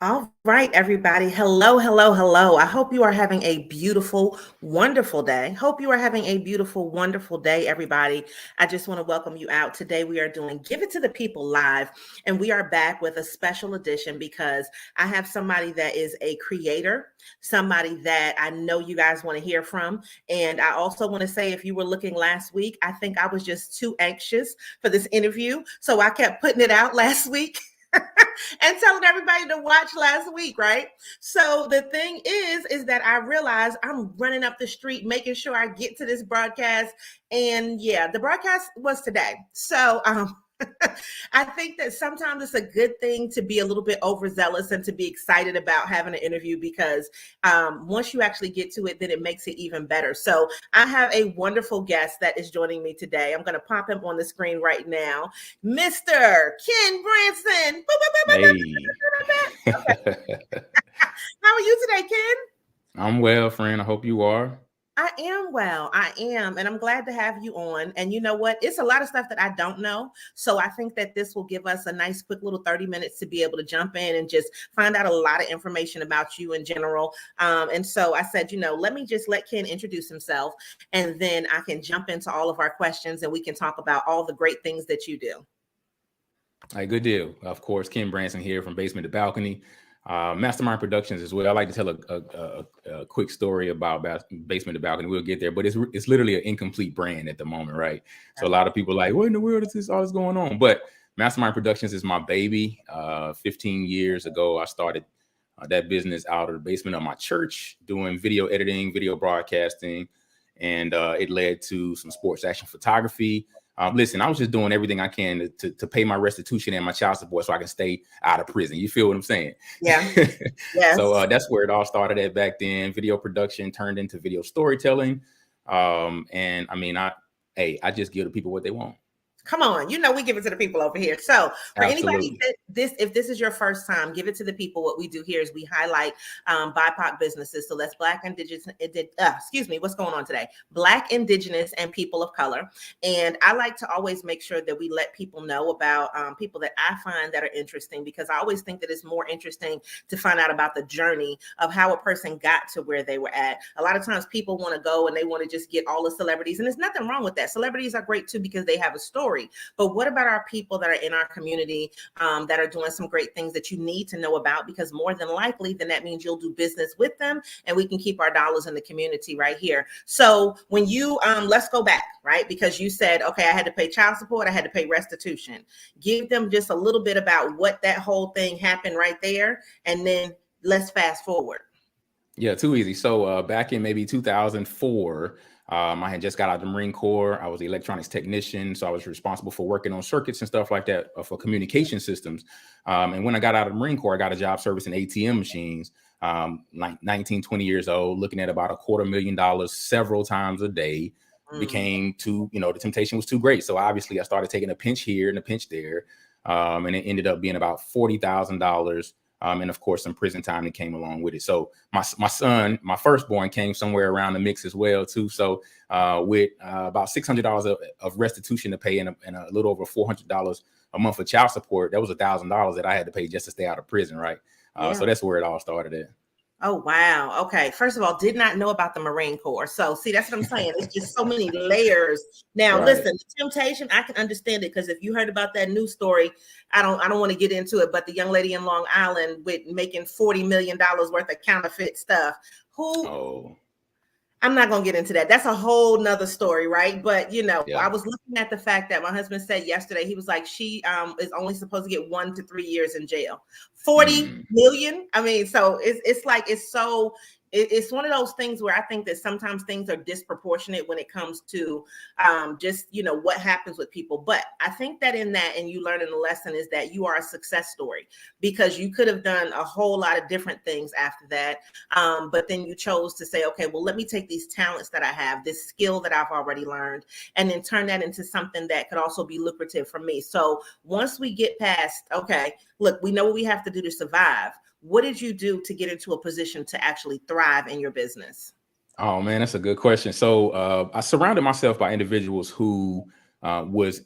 All right, everybody. Hello, hello, hello. I hope you are having a beautiful, wonderful day. Hope you are having a beautiful, wonderful day, everybody. I just want to welcome you out. Today, we are doing Give It to the People live, and we are back with a special edition because I have somebody that is a creator, somebody that I know you guys want to hear from. And I also want to say, if you were looking last week, I think I was just too anxious for this interview. So I kept putting it out last week. And telling everybody to watch last week, right? So the thing is that I realized I'm running up the street, making sure I get to this broadcast. And yeah, the broadcast was today. So I think that sometimes it's a good thing to be a little bit overzealous and to be excited about having an interview because once you actually get to it, then it makes it even better. So I have a wonderful guest that is joining me today. I'm going to pop him on the screen right now, Mr. Ken Branson. Hey. Okay. How are you today, Ken? I'm well, friend. I hope you are. I am well. I am. And I'm glad to have you on. And you know what? It's a lot of stuff that I don't know. So I think that this will give us a nice, quick little 30 minutes to be able to jump in and just find out a lot of information about you in general. And so I said, let me just let Ken introduce himself and then I can jump into all of our questions and we can talk about all the great things that you do. All right, good deal. Of course, Ken Branson here from Basement to Balcony. MasterMIND Productions as well. I like to tell a quick story about Basement to Balcony. We'll get there, but it's literally an incomplete brand at the moment, right? So a lot of people are like, what in the world is this all this going on? But MasterMIND Productions is my baby. 15 years ago, I started that business out of the basement of my church, doing video editing, video broadcasting, and it led to some sports action photography. Listen, I was just doing everything I can to pay my restitution and my child support so I can stay out of prison. You feel what I'm saying? Yeah. Yes. So that's where it all started at back then. Video production turned into video storytelling. And I mean, I just give the people what they want. Come on, we give it to the people over here. So for Absolutely. anybody if this is your first time, give it to the people. What we do here is we highlight BIPOC businesses. So that's Black, Indigenous, what's going on today? Black, Indigenous, and people of color. And I like to always make sure that we let people know about people that I find that are interesting, because I always think that it's more interesting to find out about the journey of how a person got to where they were at. A lot of times people want to go and they want to just get all the celebrities, and there's nothing wrong with that. Celebrities are great too because they have a story. But what about our people that are in our community that are doing some great things that you need to know about? Because more than likely, then that means you'll do business with them and we can keep our dollars in the community right here. So when you, let's go back, right? Because you said, okay, I had to pay child support, I had to pay restitution. Give them just a little bit about what that whole thing happened right there. And then let's fast forward. Yeah, too easy. So back in maybe 2004, I had just got out of the Marine Corps. I was an electronics technician, so I was responsible for working on circuits and stuff like that for communication systems. And when I got out of the Marine Corps, I got a job servicing ATM machines, like 19, 20 years old, looking at about $250,000 several times a day. Became too, the temptation was too great. So obviously I started taking a pinch here and a pinch there. And it ended up being about $40,000. And of course, some prison time that came along with it. So my son, my firstborn, came somewhere around the mix as well, too. So with about $600 of restitution to pay and a little over $400 a month for child support, that was $1,000 that I had to pay just to stay out of prison. Right. So that's where it all started at. Oh, wow. Okay. First of all, did not know about the Marine Corps. So see, that's what I'm saying. It's just so many layers. Now, Right. Listen, the temptation, I can understand it, because if you heard about that news story, I don't want to get into it, but the young lady in Long Island with making $40 million worth of counterfeit stuff, I'm not going to get into that. That's a whole nother story, right? But, I was looking at the fact that my husband said yesterday, he was like, she is only supposed to get 1 to 3 years in jail. 40 million. I mean, so it's like, it's one of those things where I think that sometimes things are disproportionate when it comes to just, what happens with people. But I think that in that, and you learn in the lesson, is that you are a success story, because you could have done a whole lot of different things after that. But then you chose to say, okay, well, let me take these talents that I have, this skill that I've already learned, and then turn that into something that could also be lucrative for me. So once we get past, okay, look, we know what we have to do to survive. What did you do to get into a position to actually thrive in your business? Oh, man, that's a good question. So I surrounded myself by individuals who was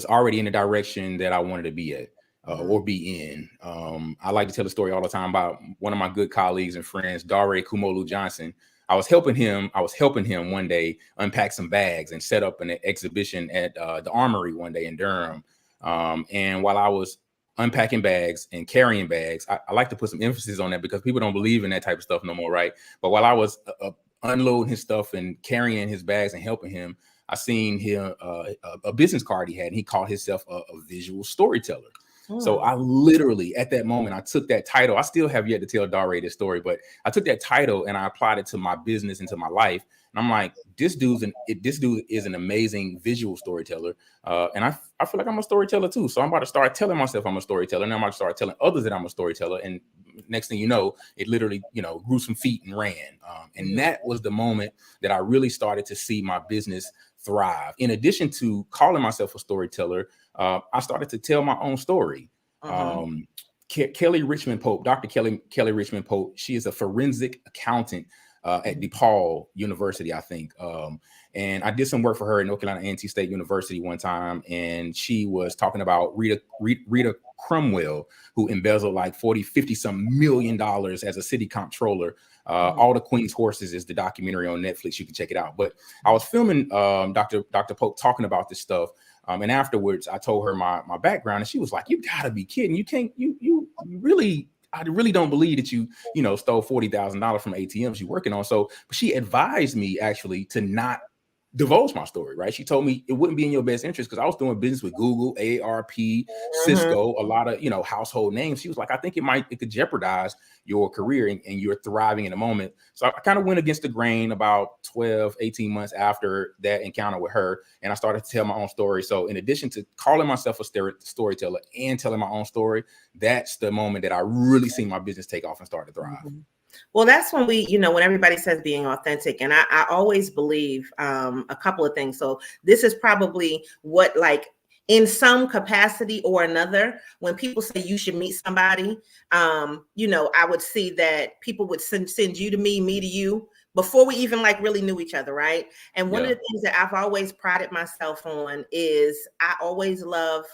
already in the direction that I wanted to be at. or be in. I like to tell a story all the time about one of my good colleagues and friends, Dare Kumolu Johnson. I was helping him one day unpack some bags and set up an exhibition at the Armory one day in Durham. And while I was unpacking bags and carrying bags, I like to put some emphasis on that because people don't believe in that type of stuff no more, right? But while I was unloading his stuff and carrying his bags and helping him, I seen him a business card he had, and he called himself a visual storyteller. So I literally, at that moment, I took that title. I still have yet to tell Dare this story, but I took that title and I applied it to my business and to my life. And I'm like, this dude is an amazing visual storyteller. And I feel like I'm a storyteller too. So I'm about to start telling myself I'm a storyteller. And I'm about to start telling others that I'm a storyteller. And next thing you know, it literally, grew some feet and ran. And that was the moment that I really started to see my business thrive. In addition to calling myself a storyteller, I started to tell my own story. Kelly Richmond Pope, Dr. Kelly Richmond Pope, she is a forensic accountant at DePaul University, I think. And I did some work for her at North Carolina A&T State University one time, and she was talking about Rita Crumwell, who embezzled like 50 some $50 million as a city comptroller. All the Queen's Horses is the documentary on Netflix. You can check it out. But I was filming Dr. Pope talking about this stuff. And afterwards, I told her my background, and she was like, "You gotta be kidding! You can't. I really don't believe that you stole $40,000 from ATMs you're working on." So she advised me actually to not divulge my story, right? She told me it wouldn't be in your best interest because I was doing business with Google, AARP, Cisco, a lot of, household names. She was like, I think it could jeopardize your career and you're thriving in the moment. So I kind of went against the grain about 12, 18 months after that encounter with her. And I started to tell my own story. So in addition to calling myself a storyteller and telling my own story, that's the moment that I really seen my business take off and start to thrive. Well, that's when when everybody says being authentic, and I always believe a couple of things. So this is probably what, like, in some capacity or another, when people say you should meet somebody, I would see that people would send you to me to you before we even really knew each other, right? And one of the things that I've always prided myself on is I always love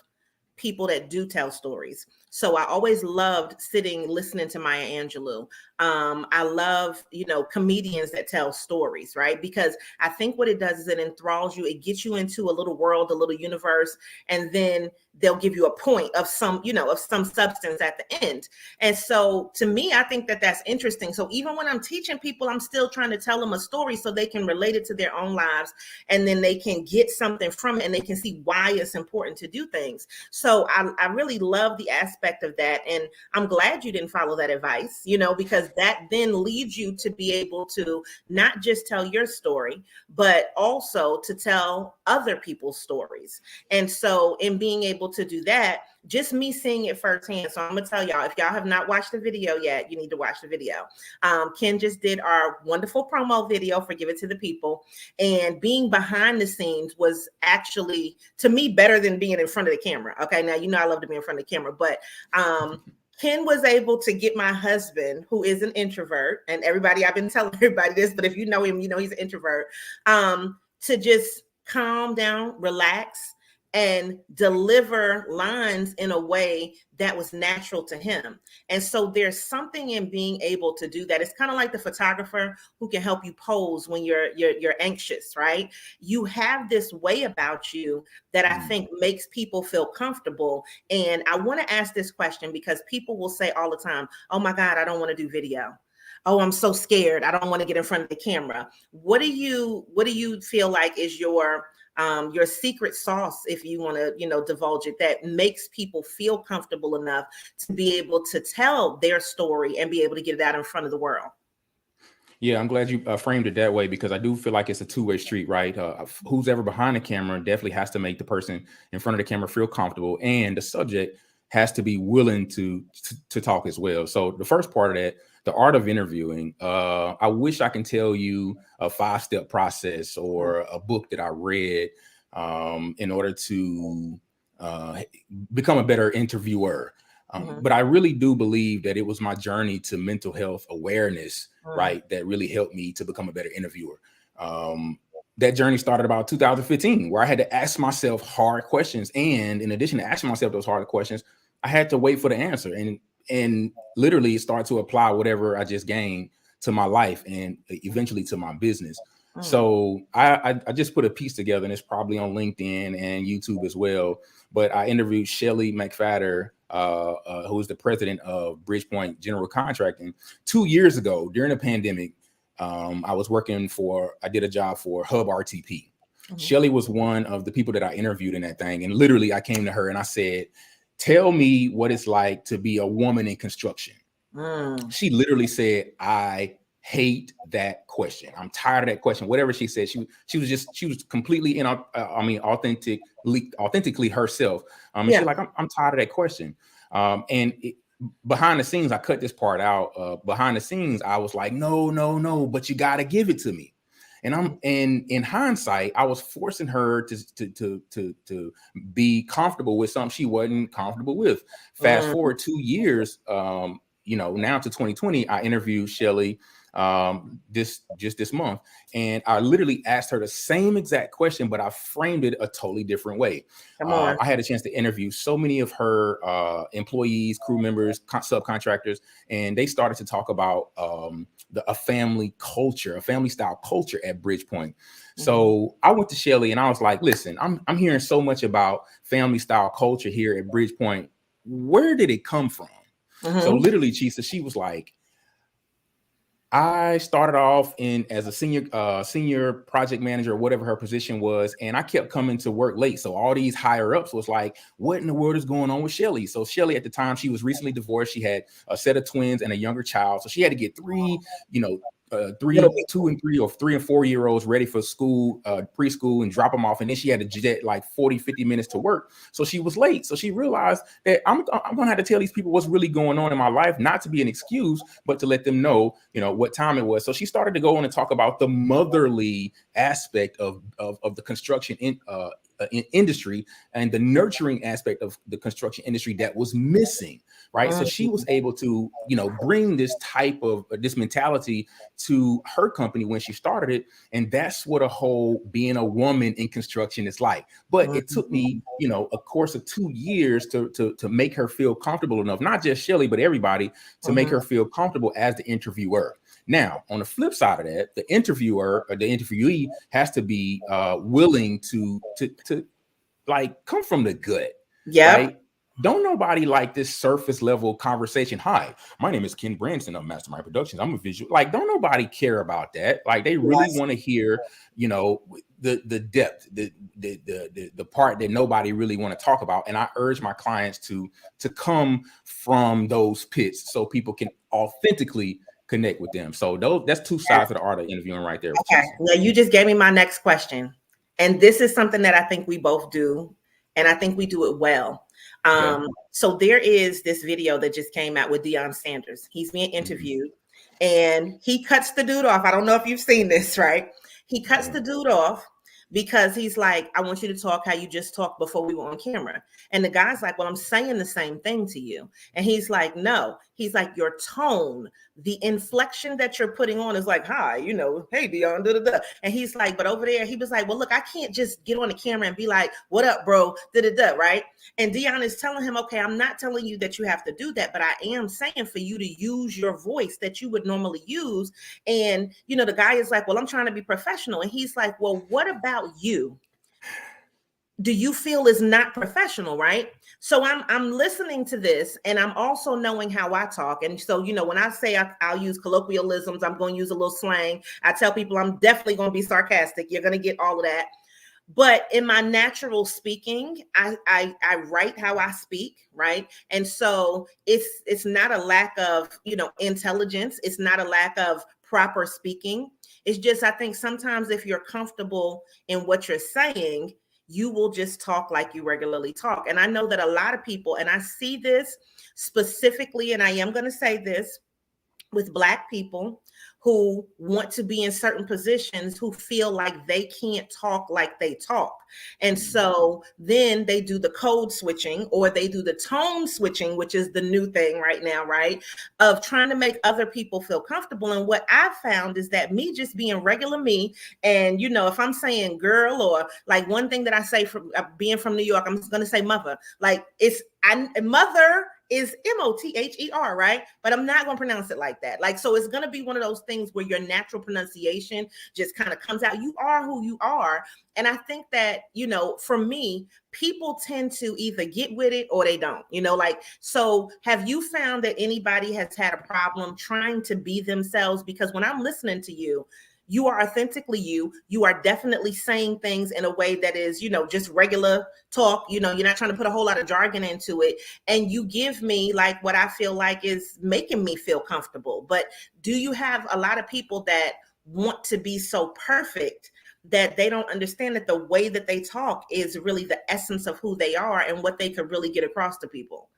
people that do tell stories. So I always loved listening to Maya Angelou. I love, comedians that tell stories, right? Because I think what it does is it enthralls you. It gets you into a little world, a little universe, and then they'll give you a point of some substance at the end. And so to me, I think that that's interesting. So even when I'm teaching people, I'm still trying to tell them a story so they can relate it to their own lives, and then they can get something from it and they can see why it's important to do things. So I really love the aspect of that. And I'm glad you didn't follow that advice, because that then leads you to be able to not just tell your story, but also to tell other people's stories. And so in being able to do that, just me seeing it firsthand. So I'm gonna tell y'all, if y'all have not watched the video yet, you need to watch the video. Ken just did our wonderful promo video for Give It to the People, and being behind the scenes was actually, to me, better than being in front of the camera. Okay, now I love to be in front of the camera, but Ken was able to get my husband, who is an introvert, and I've been telling everybody this, but if you know him, he's an introvert, to just calm down, relax, and deliver lines in a way that was natural to him. And so there's something in being able to do that. It's kind of like the photographer who can help you pose when you're anxious, right? You have this way about you that I think makes people feel comfortable. And I want to ask this question because people will say all the time, "Oh my God, I don't want to do video. Oh, I'm so scared. I don't want to get in front of the camera." What do you feel like is your secret sauce, if you want to, divulge it, that makes people feel comfortable enough to be able to tell their story and be able to get it out in front of the world? Yeah, I'm glad you framed it that way, because I do feel like it's a two-way street, right? Who's ever behind the camera definitely has to make the person in front of the camera feel comfortable, and the subject has to be willing to talk as well. So the first part of that, the art of interviewing, I wish I can tell you a 5-step process or a book that I read in order to become a better interviewer. But I really do believe that it was my journey to mental health awareness, right, that really helped me to become a better interviewer. That journey started about 2015, where I had to ask myself hard questions. And in addition to asking myself those hard questions, I had to wait for the answer and literally start to apply whatever I just gained to my life and eventually to my business. So I just put a piece together, and it's probably on LinkedIn and YouTube as well. But I interviewed Shelly McFadder, who is the president of Bridgepoint General Contracting, 2 years ago during the pandemic. I did a job for Hub RTP. Shelly was one of the people that I interviewed in that thing. And literally I came to her and I said, tell me what it's like to be a woman in construction. She literally said, I hate that question. I'm tired of that question. Whatever she said, she was completely authentically herself. And she's like, I'm tired of that question. Behind the scenes, I cut this part out. Behind the scenes, I was like, no, but you got to give it to me. And in hindsight, I was forcing her to be comfortable with something she wasn't comfortable with. Fast forward 2 years, now to 2020, I interviewed Shelly this month, and I literally asked her the same exact question, but I framed it a totally different way. I had a chance to interview so many of her employees, crew members, subcontractors, and they started to talk about a family culture, a family style culture at Bridgepoint. So I went to Shelly and I was like, listen, I'm hearing so much about family style culture here at Bridgepoint. Where did it come from? So literally, she was like, I started off as a senior project manager, or whatever her position was, and I kept coming to work late. So all these higher ups was like, what in the world is going on with Shelly? So Shelly, at the time, she was recently divorced. She had a set of twins and a younger child. So she had to get three, 2 and 3 or 3 and 4 year olds ready for school, preschool, and drop them off. And then she had to jet like 40-50 minutes to work. So she was late. So she realized that I'm going to have to tell these people what's really going on in my life, not to be an excuse, but to let them know, what time it was. So she started to go on and talk about the motherly aspect of the construction industry and the nurturing aspect of the construction industry that was missing, right? So she was able to, bring this type of this mentality to her company when she started it. And that's what a whole being a woman in construction is like. But it took me, a course of 2 years to make her feel comfortable enough, not just Shelly, but everybody, to make her feel comfortable as the interviewer. Now, on the flip side of that, the interviewer or the interviewee has to be willing to like come from the gut. Right? Don't nobody like this surface level conversation. Hi, my name is Ken Branson of MasterMIND Productions. I'm a visual. Like, don't nobody care about that. Like, they really want to hear, the depth, the part that nobody really want to talk about. And I urge my clients to come from those pits so people can authentically connect with them. So that's two sides of the art of interviewing right there. Okay. Now you just gave me my next question. And this is something that I think we both do. And I think we do it well. So there is this video that just came out with Deion Sanders. He's being interviewed and he cuts the dude off. I don't know if you've seen this, right? He cuts the dude off because he's like, I want you to talk how you just talked before we were on camera. And the guy's like, well, I'm saying the same thing to you. And he's like, no. He's like, your tone, the inflection that you're putting on is like, hi, hey, Deion, da-da-da. And he's like, but over there, he was like, well, look, I can't just get on the camera and be like, what up, bro, da-da-da, right? And Deion is telling him, okay, I'm not telling you that you have to do that, but I am saying for you to use your voice that you would normally use. And, the guy is like, well, I'm trying to be professional. And he's like, well, what about you? Do you feel is not professional, right? So I'm listening to this and I'm also knowing how I talk. And so, when I say I'll use colloquialisms, I'm going to use a little slang. I tell people I'm definitely going to be sarcastic. You're going to get all of that. But in my natural speaking, I write how I speak, right? And so it's not a lack of, intelligence. It's not a lack of proper speaking. It's just, I think sometimes if you're comfortable in what you're saying, you will just talk like you regularly talk. And I know that a lot of people, and I see this specifically, and I am going to say this with Black people who want to be in certain positions who feel like they can't talk like they talk. And so then they do the code switching, or they do the tone switching, which is the new thing right now, right? Of trying to make other people feel comfortable. And what I found is that me just being regular me, and if I'm saying girl, or like one thing that I say from being from New York, I'm just going to say mother. Like mother is Mother, right? But I'm not going to pronounce it like that. Like, so it's going to be one of those things where your natural pronunciation just kind of comes out. You are who you are. And I think that, for me, people tend to either get with it or they don't, so have you found that anybody has had a problem trying to be themselves? Because when I'm listening to you, you are authentically you. You are definitely saying things in a way that is, just regular talk. You're not trying to put a whole lot of jargon into it. And you give me like what I feel like is making me feel comfortable. But do you have a lot of people that want to be so perfect that they don't understand that the way that they talk is really the essence of who they are and what they could really get across to people?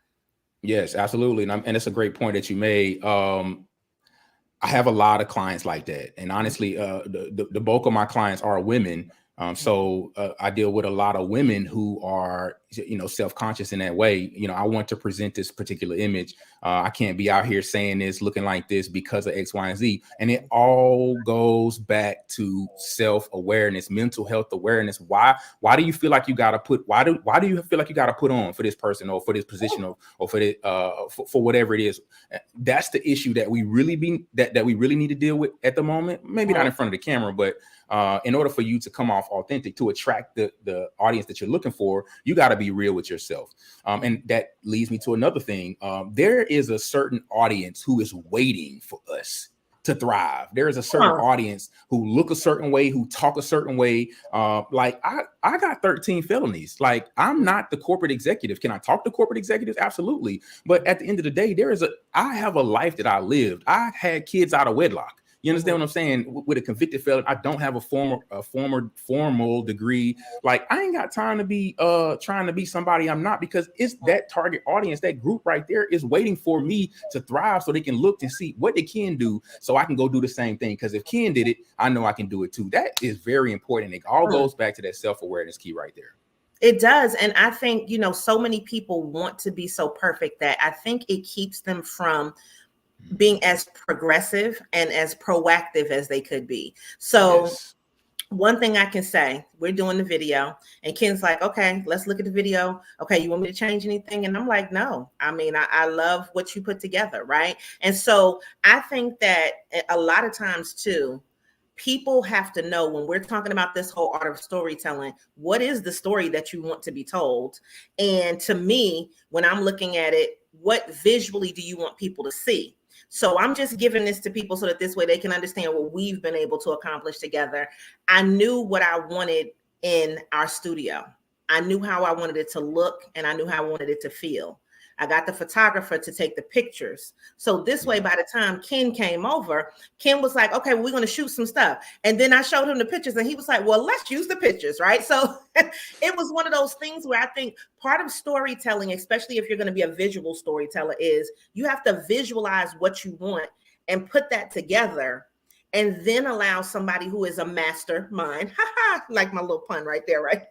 Yes, absolutely. And it's a great point that you made. I have a lot of clients like that. And honestly, the bulk of my clients are women. So I deal with a lot of women who are, self-conscious in that way. I want to present this particular image. I can't be out here saying this, looking like this because of X, Y, and Z. And it all goes back to self-awareness, mental health awareness. Why do you feel like you got to why do you feel like you got to put on for this person, or for this position, or for this, for whatever it is? That's the issue that we really need to deal with at the moment. Maybe not in front of the camera, but in order for you to come off authentic, to attract the audience that you're looking for, you got to be real with yourself. And that leads me to another thing. There is a certain audience who is waiting for us to thrive. There is a certain audience who look a certain way, who talk a certain way. Like I got 13 felonies. Like, I'm not the corporate executive. Can I talk to corporate executives? Absolutely. But at the end of the day, I have a life that I lived. I had kids out of wedlock. You understand what I'm saying? With a convicted felon, I don't have a formal degree. Like, I ain't got time to be trying to be somebody I'm not, because it's that target audience, that group right there is waiting for me to thrive so they can look and see what they can do so I can go do the same thing. Because if Ken did it, I know I can do it too. That is very important. It all goes back to that self-awareness key right there. It does. And I think, so many people want to be so perfect that I think it keeps them from being as progressive and as proactive as they could be. So yes. One thing I can say, we're doing the video and Ken's like, okay, let's look at the video. Okay, you want me to change anything? And I'm like, no, I mean, I love what you put together, right? And so I think that a lot of times too, people have to know, when we're talking about this whole art of storytelling, what is the story that you want to be told? And to me, when I'm looking at it, what visually do you want people to see? So I'm just giving this to people so that this way they can understand what we've been able to accomplish together. I knew what I wanted in our studio. I knew how I wanted it to look, and I knew how I wanted it to feel. I got the photographer to take the pictures. So this way, by the time Ken came over, Ken was like, okay, well, we're going to shoot some stuff. And then I showed him the pictures and he was like, well, let's use the pictures, right? So it was one of those things where I think part of storytelling, especially if you're going to be a visual storyteller, is you have to visualize what you want and put that together, and then allow somebody who is a mastermind, like my little pun right there, right?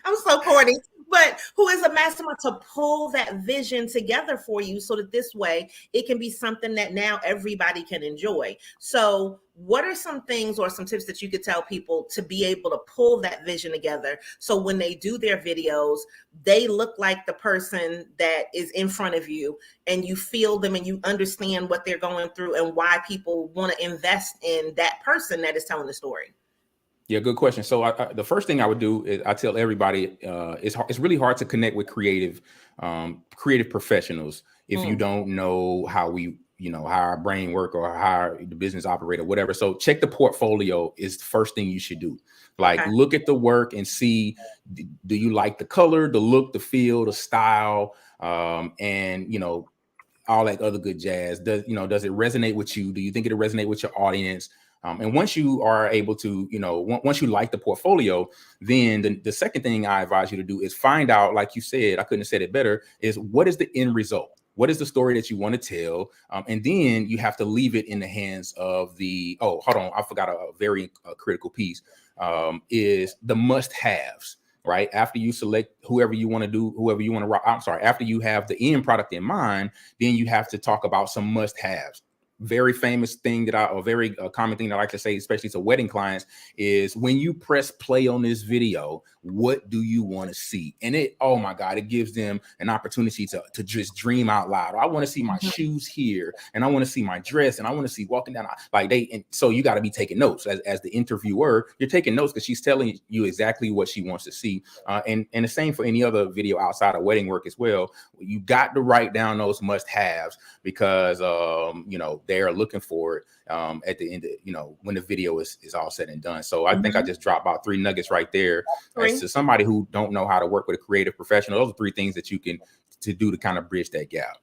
I'm so corny. But who is a mastermind to pull that vision together for you so that this way it can be something that now everybody can enjoy. So what are some things or some tips that you could tell people to be able to pull that vision together so when they do their videos, they look like the person that is in front of you, and you feel them and you understand what they're going through and why people want to invest in that person that is telling the story? Yeah, good question. So the first thing I would do is I tell everybody it's really hard to connect with creative professionals if you don't know how how our brain work or how the business operate or whatever. So check the portfolio is the first thing you should do. Like, look at the work and see, do you like the color, the look, the feel, the style, and all that other good jazz. Does it resonate with you? Do you think it'll resonate with your audience? And once you are able to, once you like the portfolio, then the second thing I advise you to do is find out, like you said, I couldn't have said it better, is what is the end result? what is the story that you want to tell? And then you have to leave it in the hands of the, oh, hold on, I forgot a very critical piece, is the must-haves, right? After you select whoever you want to rock, I'm sorry, after you have the end product in mind, then you have to talk about some must-haves. Very famous thing that a very common thing that I like to say, especially to wedding clients, is when you press play on this video, what do you want to see? And it, oh my God, it gives them an opportunity to just dream out loud. I want to see my shoes here, and I want to see my dress, and I want to see walking down like they. And so you got to be taking notes as the interviewer. You're taking notes because she's telling you exactly what she wants to see. And the same for any other video outside of wedding work as well. You got to write down those must-haves because they're looking for it at the end of, when the video is all said and done. So I think I just dropped about 3 nuggets right there. As to somebody who don't know how to work with a creative professional, those are 3 things that you can do to kind of bridge that gap.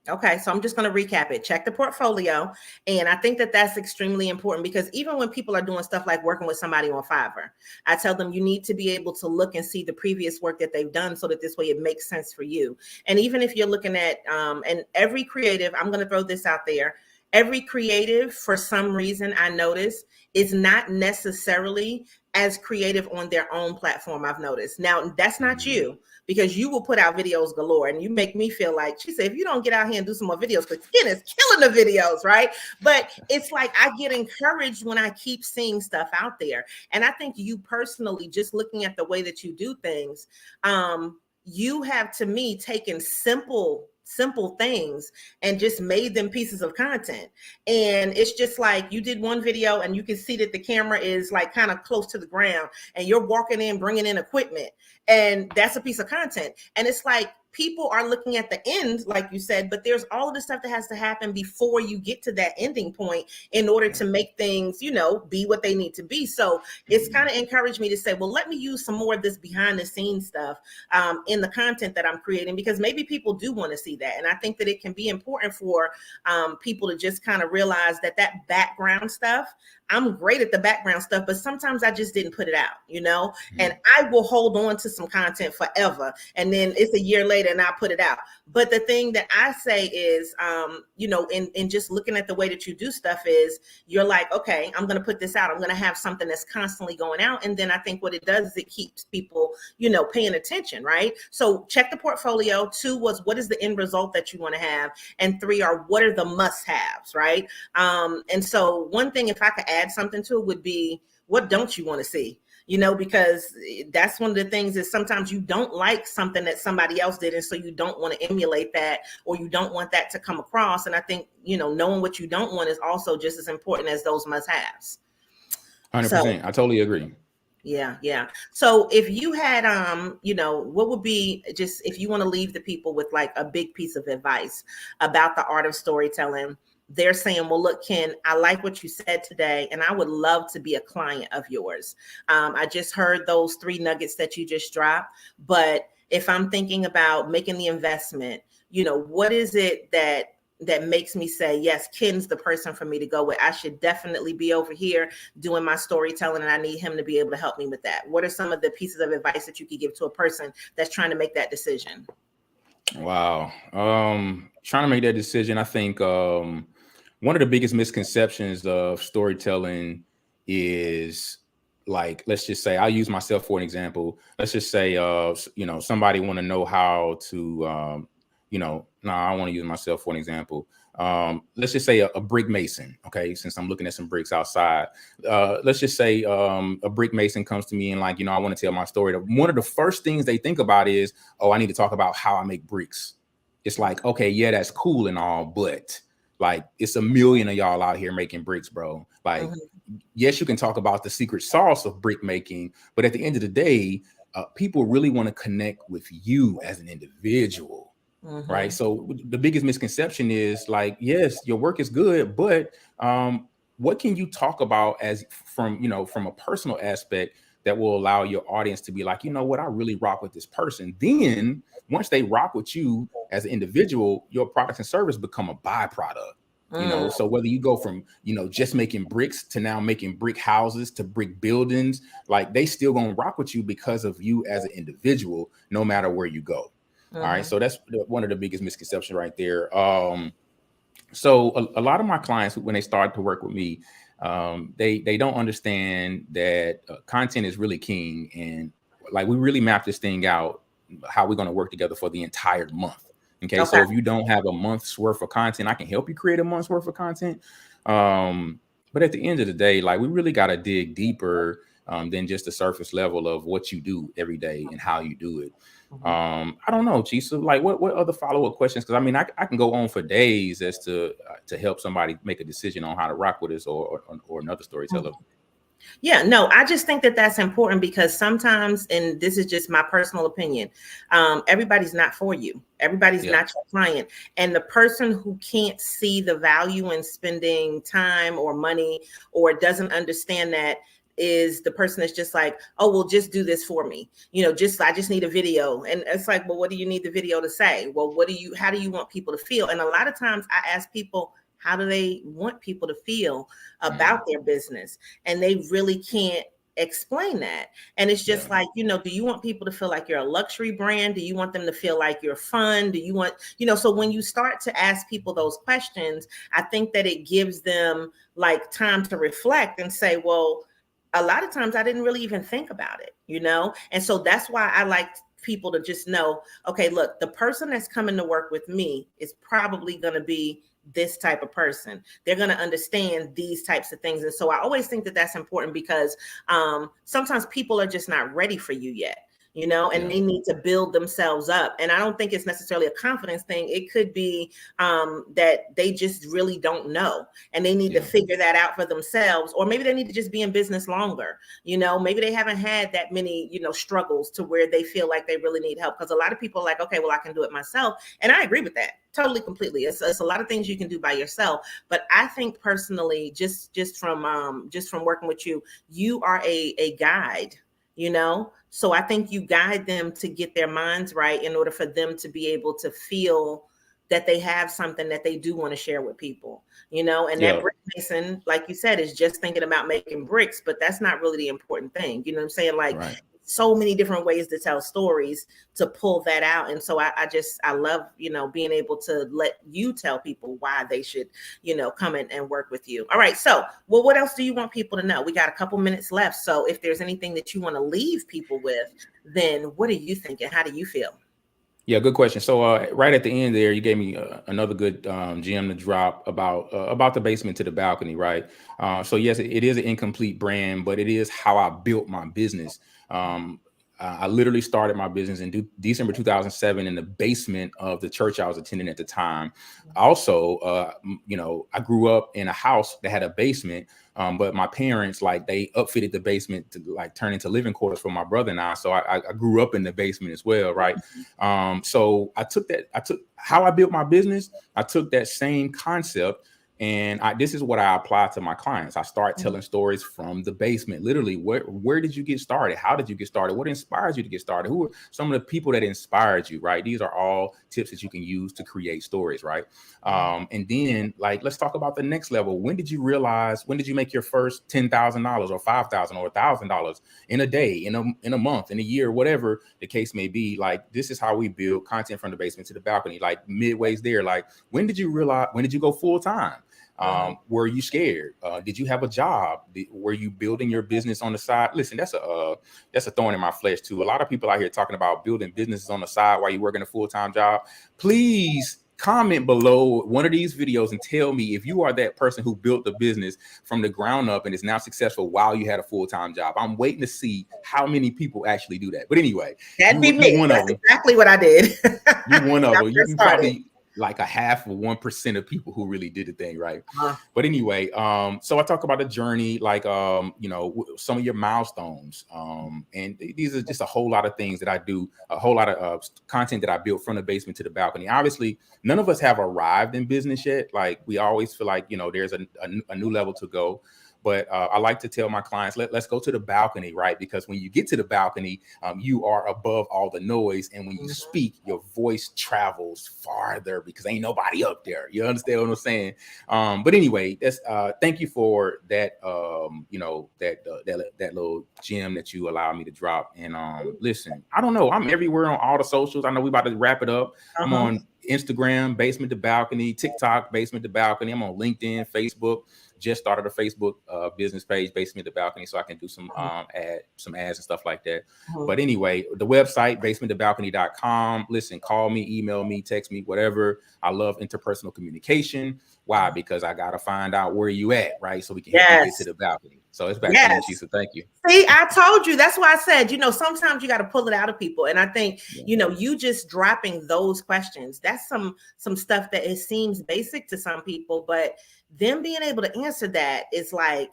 Okay, so I'm just going to recap it. Check the portfolio. And I think that that's extremely important because even when people are doing stuff like working with somebody on Fiverr, I tell them you need to be able to look and see the previous work that they've done so that this way it makes sense for you. And even if you're looking at, and every creative, I'm going to throw this out there, every creative, for some reason, I notice, is not necessarily as creative on their own platform, I've noticed. Now, that's not you, because you will put out videos galore, and you make me feel like, she said, if you don't get out here and do some more videos, because Skin is killing the videos, right? But it's like I get encouraged when I keep seeing stuff out there. And I think you personally, just looking at the way that you do things, you have, to me, taken simple things and just made them pieces of content. And it's just like you did one video and you can see that the camera is like kind of close to the ground and you're walking in, bringing in equipment, and that's a piece of content. And it's like people are looking at the end, like you said, but there's all of the stuff that has to happen before you get to that ending point in order to make things, be what they need to be. So it's kind of encouraged me to say, well, let me use some more of this behind the scenes stuff in the content that I'm creating, because maybe people do want to see that. And I think that it can be important for people to just kind of realize that background stuff, I'm great at the background stuff, but sometimes I just didn't put it out, and I will hold on to some content forever. And then it's a year later and I put it out. But the thing that I say is, in just looking at the way that you do stuff is you're like, okay, I'm going to put this out. I'm going to have something that's constantly going out. And then I think what it does is it keeps people, paying attention, right? So check the portfolio. 2 was, what is the end result that you want to have? And 3 are, what are the must-haves, right? And so one thing, if I could add something to it, would be, what don't you want to see? Because that's one of the things is sometimes you don't like something that somebody else did. And so you don't want to emulate that, or you don't want that to come across. And I think, knowing what you don't want is also just as important as those must-haves. 100%. So, I totally agree. Yeah. So if you had, what would be, just if you want to leave the people with like a big piece of advice about the art of storytelling, they're saying, well, look, Ken, I like what you said today, and I would love to be a client of yours. I just heard those 3 nuggets that you just dropped. But if I'm thinking about making the investment, what is it that makes me say, yes, Ken's the person for me to go with? I should definitely be over here doing my storytelling, and I need him to be able to help me with that. What are some of the pieces of advice that you could give to a person that's trying to make that decision? Wow. Trying to make that decision, I think one of the biggest misconceptions of storytelling is, like, let's just say, I'll use myself for an example. Let's just say, somebody want to know how to, I want to use myself for an example. Let's just say a brick mason. Okay. Since I'm looking at some bricks outside, let's just say a brick mason comes to me and like, I want to tell my story. One of the first things they think about is, oh, I need to talk about how I make bricks. It's like, okay, yeah, that's cool and all, but like, it's a million of y'all out here making bricks, bro. Like, yes, you can talk about the secret sauce of brick making, but at the end of the day, people really want to connect with you as an individual, right? So the biggest misconception is like, yes, your work is good, but what can you talk about from a personal aspect that will allow your audience to be like, what, I really rock with this person. Then once they rock with you as an individual, your products and service become a byproduct. So whether you go from, just making bricks to now making brick houses to brick buildings, like, they still gonna rock with you because of you as an individual, no matter where you go. All right. So that's one of the biggest misconceptions right there. So a lot of my clients, when they start to work with me, they don't understand that content is really king. And like, we really map this thing out, how we're going to work together for the entire month. Okay. So if you don't have a month's worth of content, I can help you create a month's worth of content. But at the end of the day, like, we really got to dig deeper than just the surface level of what you do every day and how you do it. I don't know, Chisa, like, what other follow-up questions? Because I mean, I can go on for days as to help somebody make a decision on how to rock with us or another storyteller. Yeah, no, I just think that that's important because sometimes, and this is just my personal opinion, everybody's not for you. Everybody's not your client. And the person who can't see the value in spending time or money or doesn't understand that is the person that's just like, oh, well, just do this for me. I just need a video. And it's like, well, what do you need the video to say? Well, how do you want people to feel? And a lot of times I ask people, how do they want people to feel about their business? And they really can't explain that. And it's just like, do you want people to feel like you're a luxury brand? Do you want them to feel like you're fun? Do you want, so when you start to ask people those questions, I think that it gives them like time to reflect and say, well, a lot of times I didn't really even think about it, And so that's why I like people to just know, okay, look, the person that's coming to work with me is probably going to be this type of person. They're going to understand these types of things. And so I always think that that's important because sometimes people are just not ready for you yet. And they need to build themselves up. And I don't think it's necessarily a confidence thing. It could be that they just really don't know and they need to figure that out for themselves. Or maybe they need to just be in business longer. Maybe they haven't had that many, struggles to where they feel like they really need help. Because a lot of people are like, okay, well, I can do it myself. And I agree with that. Totally, completely. It's a lot of things you can do by yourself. But I think personally, just from working with you, you are a guide, So I think you guide them to get their minds right in order for them to be able to feel that they have something that they do want to share with people, and that brick mason, like you said, is just thinking about making bricks, but that's not really the important thing. You know what I'm saying? Like, so many different ways to tell stories to pull that out. And so I love, being able to let you tell people why they should, come in and work with you. All right. So, well, what else do you want people to know? We got a couple minutes left. So if there's anything that you want to leave people with, then what are you thinking? How do you feel? Yeah, good question. So right at the end there, you gave me another good gem to drop about the basement to the balcony, right? So yes, it is an incomplete brand, but it is how I built my business. I literally started my business in December 2007 in the basement of the church I was attending at the time. Also, I grew up in a house that had a basement, but my parents, like, they upfitted the basement to like turn into living quarters for my brother and I. So I grew up in the basement as well, right? So I took how I built my business. I took that same concept. And this is what I apply to my clients. I start telling stories from the basement. Literally, where did you get started? How did you get started? What inspires you to get started? Who are some of the people that inspired you, right? These are all tips that you can use to create stories, right? And then, like, let's talk about the next level. When did you make your first $10,000 or $5,000 or $1,000 in a day, in a month, in a year, whatever the case may be? Like, this is how we build content from the basement to the balcony. Like, midways there, like, when did you go full time? Were you scared? Did you have a job? Were you building your business on the side? Listen, that's a thorn in my flesh too. A lot of people out here talking about building businesses on the side while you're working a full-time job. Please comment below one of these videos and tell me if you are that person who built the business from the ground up and is now successful while you had a full-time job. I'm waiting to see how many people actually do that. But anyway, that'd be me. That's exactly what I did. You one of them. You probably like a half of 1% of people who really did the thing, right? But anyway, so I talk about the journey, like some of your milestones, and these are just a whole lot of things that I do, a whole lot of content that I built from the basement to the balcony. Obviously, none of us have arrived in business yet. Like, we always feel like there's a new level to go. But I like to tell my clients, let's go to the balcony, right? Because when you get to the balcony, you are above all the noise. And when you speak, your voice travels farther because ain't nobody up there. You understand what I'm saying? But anyway, that's thank you for that. That little gem that you allowed me to drop. And listen, I don't know. I'm everywhere on all the socials. I know we about to wrap it up. I'm on Instagram, Basement to Balcony, TikTok, Basement to Balcony. I'm on LinkedIn, Facebook. Just started a Facebook business page, Basement to Balcony, so I can do some ads and stuff like that. But anyway, the website, basementtobalcony.com. Listen, call me, email me, text me, whatever. I love interpersonal communication. Why? Because I got to find out where you at, right? So we can help you get to the balcony. So it's back to you, so thank you. See, I told you. That's why I said, sometimes you got to pull it out of people. And I think, you just dropping those questions, that's some stuff that it seems basic to some people, but them being able to answer that is like,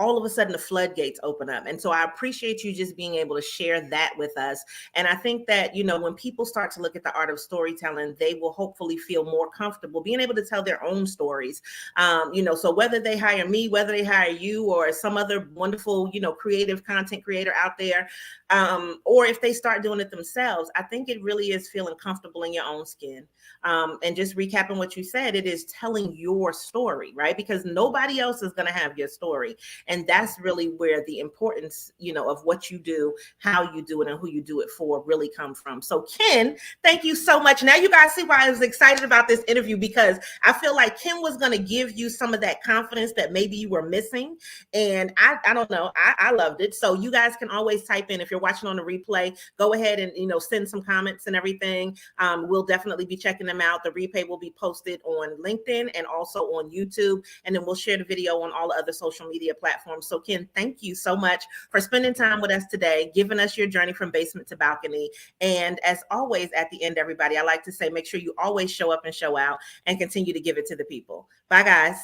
all of a sudden the floodgates open up. And so I appreciate you just being able to share that with us. And I think that, when people start to look at the art of storytelling, they will hopefully feel more comfortable being able to tell their own stories. So whether they hire me, whether they hire you or some other wonderful, creative content creator out there, or if they start doing it themselves, I think it really is feeling comfortable in your own skin. And just recapping what you said, it is telling your story, right? Because nobody else is going to have your story. And that's really where the importance, of what you do, how you do it, and who you do it for really come from. So Ken, thank you so much. Now you guys see why I was excited about this interview, because I feel like Ken was going to give you some of that confidence that maybe you were missing. And I don't know, I loved it. So you guys can always type in, if you're watching on the replay, go ahead and, send some comments and everything. We'll definitely be checking them out. The replay will be posted on LinkedIn and also on YouTube. And then we'll share the video on all the other social media platforms. So Ken, thank you so much for spending time with us today, giving us your journey from basement to balcony. And as always, at the end, everybody, I like to say, make sure you always show up and show out and continue to give it to the people. Bye, guys.